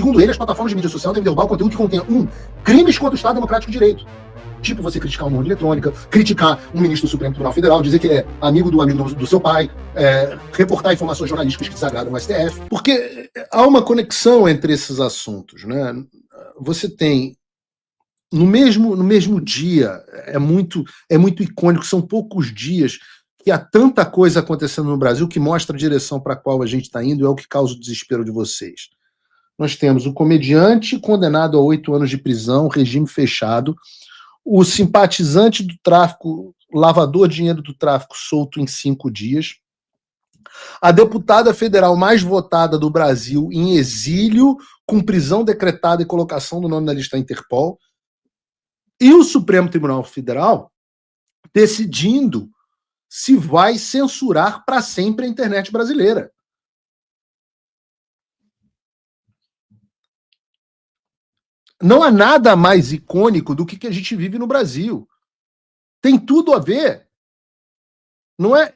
Segundo ele, as plataformas de mídia social devem derrubar o conteúdo que contenha crimes contra o Estado Democrático de Direito. Tipo você criticar uma urna eletrônica, criticar um ministro do Supremo Tribunal Federal, dizer que ele é amigo do seu pai, reportar informações jornalísticas que desagradam o STF. Porque há uma conexão entre esses assuntos, né? Você tem, no mesmo dia, é muito icônico, são poucos dias que há tanta coisa acontecendo no Brasil que mostra a direção para a qual a gente está indo e é o que causa o desespero de vocês. Nós temos o comediante condenado a 8 anos de prisão, regime fechado, o simpatizante do tráfico, lavador de dinheiro do tráfico, solto em 5 dias, a deputada federal mais votada do Brasil em exílio, com prisão decretada e colocação do nome na lista da Interpol, e o Supremo Tribunal Federal decidindo se vai censurar para sempre a internet brasileira. Não há nada mais icônico do que a gente vive no Brasil. Tem tudo a ver. Não é?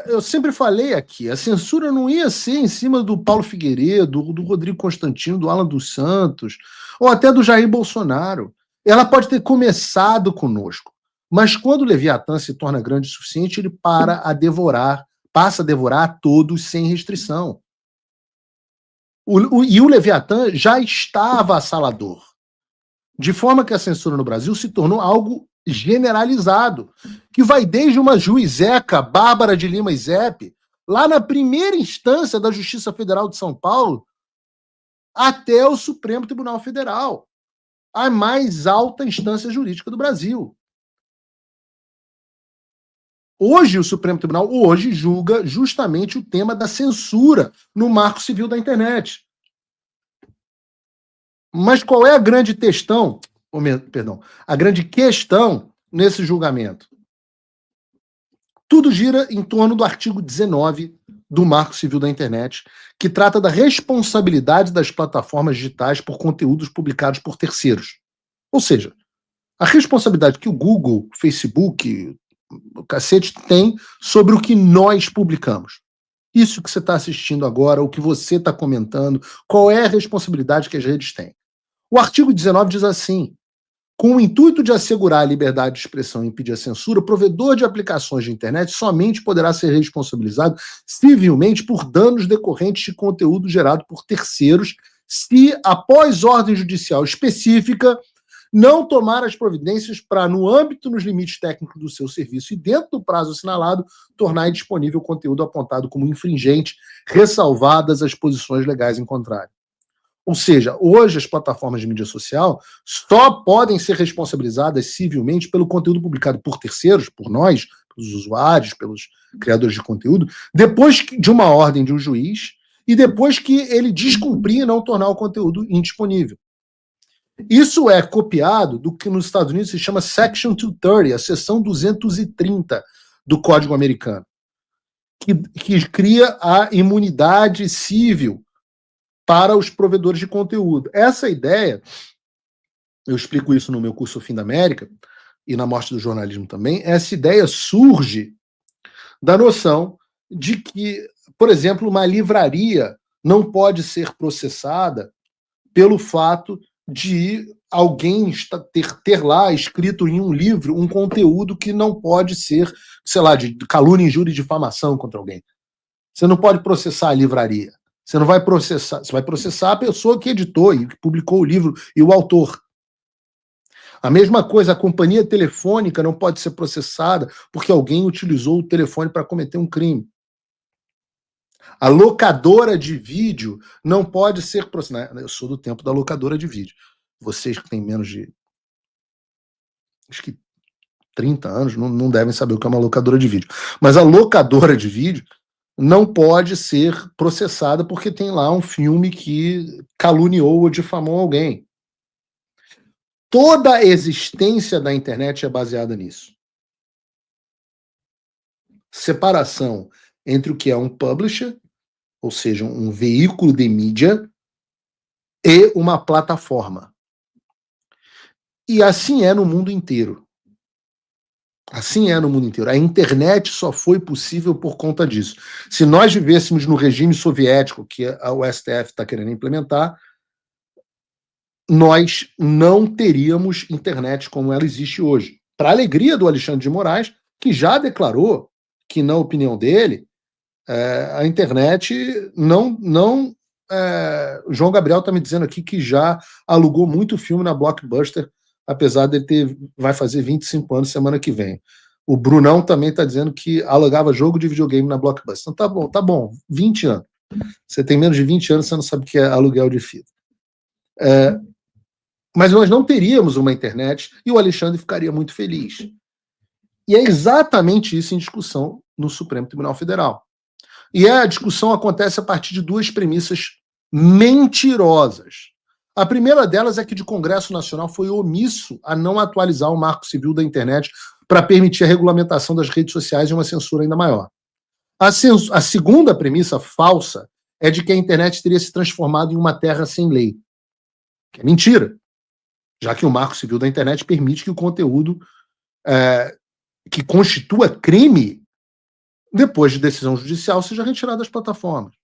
Eu sempre falei aqui, a censura não ia ser em cima do Paulo Figueiredo, do Rodrigo Constantino, do Alan dos Santos, ou até do Jair Bolsonaro. Ela pode ter começado conosco, mas quando o Leviatã se torna grande o suficiente, ele passa a devorar a todos sem restrição. E o Leviatã já está avassalador. De forma que a censura no Brasil se tornou algo generalizado, que vai desde uma juizeca, Bárbara de Lima Izep, lá na primeira instância da Justiça Federal de São Paulo, até o Supremo Tribunal Federal, a mais alta instância jurídica do Brasil. Hoje o Supremo Tribunal julga justamente o tema da censura no Marco Civil da Internet. Mas qual é a grande questão? A grande questão nesse julgamento? Tudo gira em torno do artigo 19 do Marco Civil da Internet, que trata da responsabilidade das plataformas digitais por conteúdos publicados por terceiros. Ou seja, a responsabilidade que o Google, o Facebook, o cacete tem sobre o que nós publicamos. Isso que você está assistindo agora, o que você está comentando, qual é a responsabilidade que as redes têm? O artigo 19 diz assim: com o intuito de assegurar a liberdade de expressão e impedir a censura, o provedor de aplicações de internet somente poderá ser responsabilizado civilmente por danos decorrentes de conteúdo gerado por terceiros, se, após ordem judicial específica, não tomar as providências para, no âmbito nos limites técnicos do seu serviço e dentro do prazo assinalado, tornar disponível o conteúdo apontado como infringente, ressalvadas as posições legais em contrário. Ou seja, hoje as plataformas de mídia social só podem ser responsabilizadas civilmente pelo conteúdo publicado por terceiros, por nós, pelos usuários, pelos criadores de conteúdo, depois de uma ordem de um juiz e depois que ele descumprir e não tornar o conteúdo indisponível. Isso é copiado do que nos Estados Unidos se chama Section 230, a seção 230 do Código Americano, que cria a imunidade civil para os provedores de conteúdo. Essa ideia, eu explico isso no meu curso O Fim da América, e na Morte do Jornalismo também, essa ideia surge da noção de que, por exemplo, uma livraria não pode ser processada pelo fato de alguém ter lá escrito em um livro um conteúdo que não pode ser, sei lá, de calúnia, injúria e difamação contra alguém. Você não pode processar a livraria. Você não vai processar, você vai processar a pessoa que editou e que publicou o livro e o autor. A mesma coisa, a companhia telefônica não pode ser processada porque alguém utilizou o telefone para cometer um crime. A locadora de vídeo não pode ser processada. Eu sou do tempo da locadora de vídeo. Vocês que têm menos de, acho que 30 anos, não devem saber o que é uma locadora de vídeo. Mas a locadora de vídeo não pode ser processada porque tem lá um filme que caluniou ou difamou alguém. Toda a existência da internet é baseada nisso. Separação entre o que é um publisher, ou seja, um veículo de mídia, e uma plataforma. E assim é no mundo inteiro. Assim é no mundo inteiro. A internet só foi possível por conta disso. Se nós vivêssemos no regime soviético, que o STF está querendo implementar, nós não teríamos internet como ela existe hoje. Para a alegria do Alexandre de Moraes, que já declarou que, na opinião dele, a internet não. João Gabriel está me dizendo aqui que já alugou muito filme na Blockbuster, apesar de vai fazer 25 anos semana que vem. O Brunão também está dizendo que alugava jogo de videogame na Blockbuster. Então tá bom, 20 anos. Você tem menos de 20 anos, você não sabe o que é aluguel de fita. Mas nós não teríamos uma internet e o Alexandre ficaria muito feliz. E é exatamente isso em discussão no Supremo Tribunal Federal. E a discussão acontece a partir de duas premissas mentirosas. A primeira delas é que o Congresso Nacional foi omisso a não atualizar o Marco Civil da internet para permitir a regulamentação das redes sociais e uma censura ainda maior. A segunda premissa falsa é de que a internet teria se transformado em uma terra sem lei. Que é mentira, já que o Marco Civil da internet permite que o conteúdo que constitua crime, depois de decisão judicial, seja retirado das plataformas.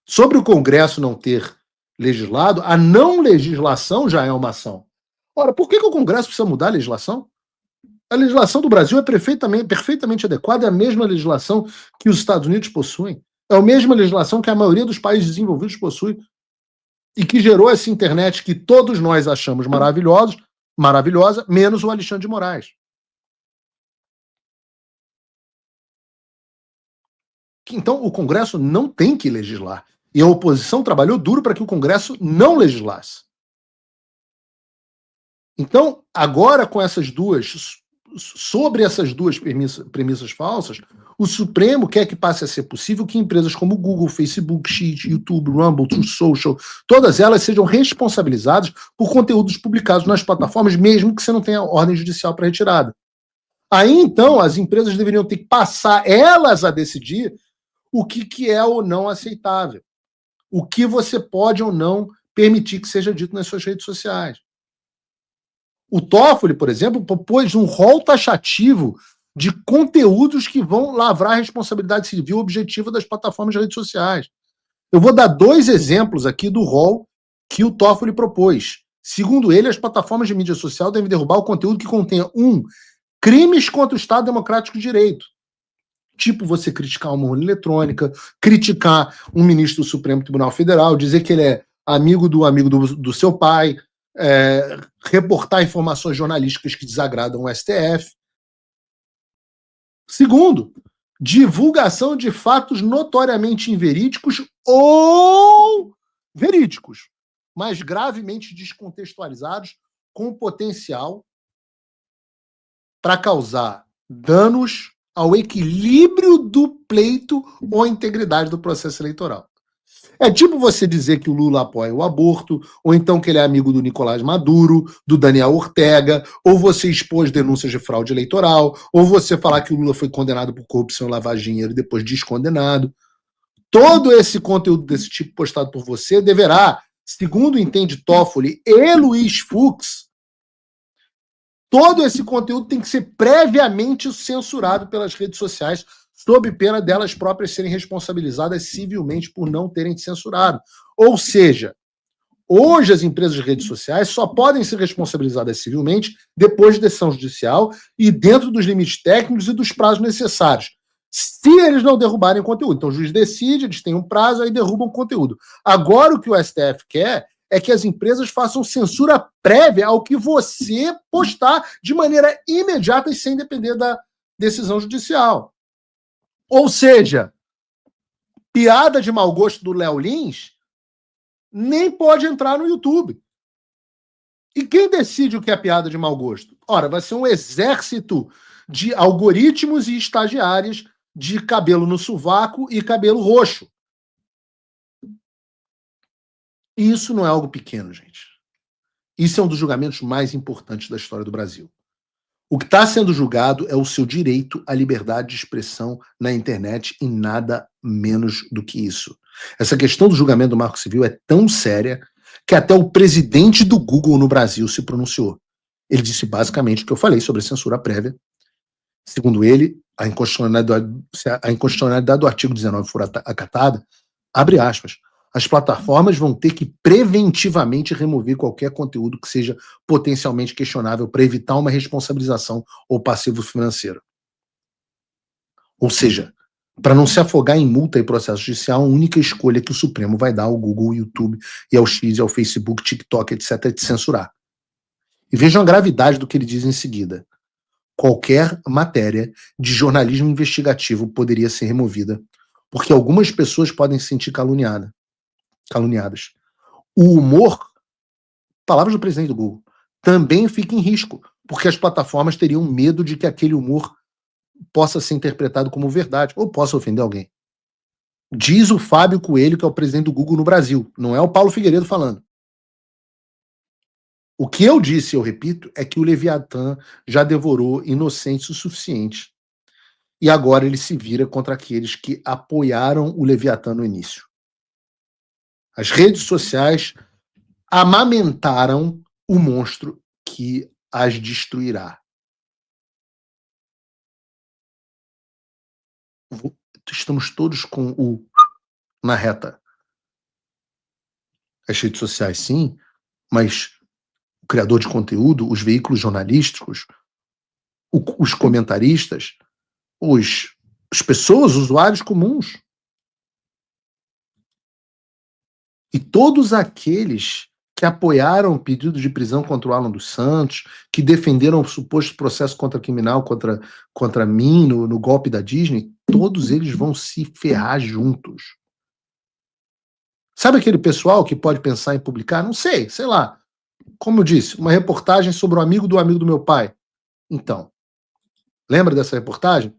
Sobre o Congresso não ter legislado, a não legislação já é uma ação. Ora, por que o Congresso precisa mudar a legislação? A legislação do Brasil é perfeitamente adequada, é a mesma legislação que os Estados Unidos possuem, é a mesma legislação que a maioria dos países desenvolvidos possui, e que gerou essa internet que todos nós achamos maravilhosa, menos o Alexandre de Moraes. Então, o Congresso não tem que legislar. E a oposição trabalhou duro para que o Congresso não legislasse. Então, agora, sobre essas duas premissas falsas, o Supremo quer que passe a ser possível que empresas como Google, Facebook, Sheet, YouTube, Rumble, Truth Social, todas elas sejam responsabilizadas por conteúdos publicados nas plataformas, mesmo que você não tenha ordem judicial para retirada. Aí, então, as empresas deveriam ter que passar elas a decidir o que é ou não aceitável, o que você pode ou não permitir que seja dito nas suas redes sociais. O Toffoli, por exemplo, propôs um rol taxativo de conteúdos que vão lavrar a responsabilidade civil objetiva das plataformas de redes sociais. Eu vou dar 2 exemplos aqui do rol que o Toffoli propôs. Segundo ele, as plataformas de mídia social devem derrubar o conteúdo que contenha crimes contra o Estado Democrático de Direito. Tipo você criticar uma urna eletrônica, criticar um ministro do Supremo Tribunal Federal, dizer que ele é amigo do seu pai, reportar informações jornalísticas que desagradam o STF. Segundo, divulgação de fatos notoriamente inverídicos ou verídicos, mas gravemente descontextualizados, com potencial para causar danos ao equilíbrio do pleito ou à integridade do processo eleitoral. É tipo você dizer que o Lula apoia o aborto, ou então que ele é amigo do Nicolás Maduro, do Daniel Ortega, ou você expôs denúncias de fraude eleitoral, ou você falar que o Lula foi condenado por corrupção e lavar dinheiro e depois descondenado. Todo esse conteúdo desse tipo postado por você deverá, segundo entende Toffoli e Luiz Fux, todo esse conteúdo tem que ser previamente censurado pelas redes sociais, sob pena delas próprias serem responsabilizadas civilmente por não terem censurado. Ou seja, hoje as empresas de redes sociais só podem ser responsabilizadas civilmente depois de decisão judicial e dentro dos limites técnicos e dos prazos necessários, se eles não derrubarem o conteúdo. Então o juiz decide, eles têm um prazo, aí derrubam o conteúdo. Agora o que o STF quer é que as empresas façam censura prévia ao que você postar de maneira imediata e sem depender da decisão judicial. Ou seja, piada de mau gosto do Léo Lins nem pode entrar no YouTube. E quem decide o que é piada de mau gosto? Ora, vai ser um exército de algoritmos e estagiárias de cabelo no sovaco e cabelo roxo. E isso não é algo pequeno, gente. Isso é um dos julgamentos mais importantes da história do Brasil. O que está sendo julgado é o seu direito à liberdade de expressão na internet e nada menos do que isso. Essa questão do julgamento do Marco Civil é tão séria que até o presidente do Google no Brasil se pronunciou. Ele disse basicamente o que eu falei sobre a censura prévia. Segundo ele, a inconstitucionalidade do artigo 19 for acatada, abre aspas, As plataformas vão ter que preventivamente remover qualquer conteúdo que seja potencialmente questionável para evitar uma responsabilização ou passivo financeiro. Ou seja, para não se afogar em multa e processo judicial, a única escolha que o Supremo vai dar ao Google, ao YouTube e ao X, ao Facebook, TikTok, etc., é de censurar. E vejam a gravidade do que ele diz em seguida. Qualquer matéria de jornalismo investigativo poderia ser removida, porque algumas pessoas podem se sentir caluniadas. O humor, palavras do presidente do Google, também fica em risco, porque as plataformas teriam medo de que aquele humor possa ser interpretado como verdade ou possa ofender alguém. Diz o Fábio Coelho, que é o presidente do Google no Brasil, não é o Paulo Figueiredo falando. O que eu disse, eu repito, é que o Leviatã já devorou inocentes o suficiente. E agora ele se vira contra aqueles que apoiaram o Leviatã no início. As redes sociais amamentaram o monstro que as destruirá. Estamos todos com o na reta. As redes sociais, sim, mas o criador de conteúdo, os veículos jornalísticos, os comentaristas, as pessoas, usuários comuns. E todos aqueles que apoiaram o pedido de prisão contra o Alan dos Santos, que defenderam o suposto processo criminal contra mim no golpe da Disney, todos eles vão se ferrar juntos. Sabe aquele pessoal que pode pensar em publicar? Não sei lá. Como eu disse, uma reportagem sobre um amigo do meu pai. Então, lembra dessa reportagem?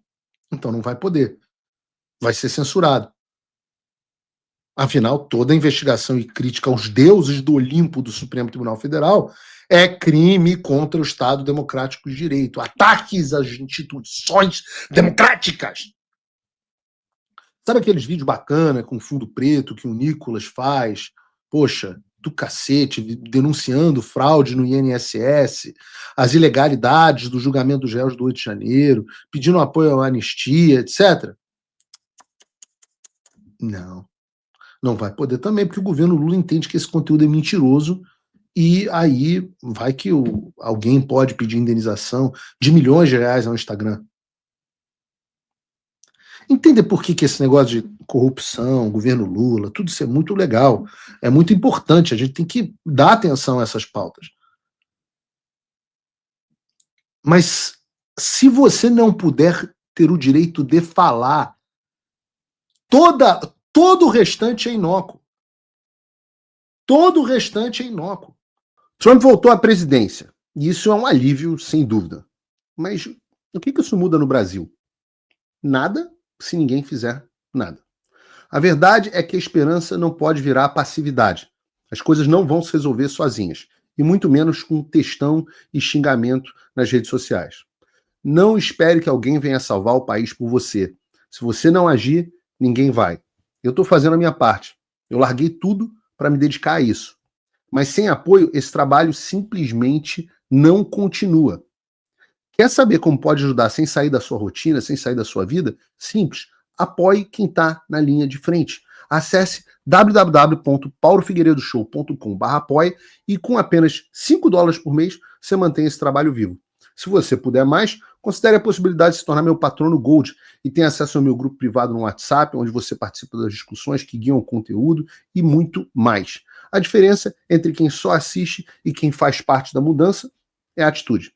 Então não vai poder. Vai ser censurado. Afinal, toda investigação e crítica aos deuses do Olimpo do Supremo Tribunal Federal é crime contra o Estado Democrático de Direito, ataques às instituições democráticas. Sabe aqueles vídeos bacana com fundo preto que o Nicolas faz? Poxa, do cacete, denunciando fraude no INSS, as ilegalidades do julgamento dos réus do 8 de janeiro, pedindo apoio à anistia, etc. Não vai poder também, porque o governo Lula entende que esse conteúdo é mentiroso e aí vai que alguém pode pedir indenização de milhões de reais ao Instagram. Entender por que esse negócio de corrupção, governo Lula, tudo isso é muito legal, é muito importante, a gente tem que dar atenção a essas pautas. Mas se você não puder ter o direito de falar, todo o restante é inócuo. Todo o restante é inócuo. Trump voltou à presidência, e isso é um alívio, sem dúvida. Mas o que isso muda no Brasil? Nada, se ninguém fizer nada. A verdade é que a esperança não pode virar passividade. As coisas não vão se resolver sozinhas, e muito menos com textão e xingamento nas redes sociais. Não espere que alguém venha salvar o país por você. Se você não agir, ninguém vai. Eu estou fazendo a minha parte. Eu larguei tudo para me dedicar a isso. Mas sem apoio, esse trabalho simplesmente não continua. Quer saber como pode ajudar sem sair da sua rotina, sem sair da sua vida? Simples. Apoie quem está na linha de frente. Acesse www.paulofigueiredoshow.com/apoie e com apenas $5 por mês você mantém esse trabalho vivo. Se você puder mais, considere a possibilidade de se tornar meu patrono Gold e tenha acesso ao meu grupo privado no WhatsApp, onde você participa das discussões que guiam o conteúdo e muito mais. A diferença entre quem só assiste e quem faz parte da mudança é a atitude.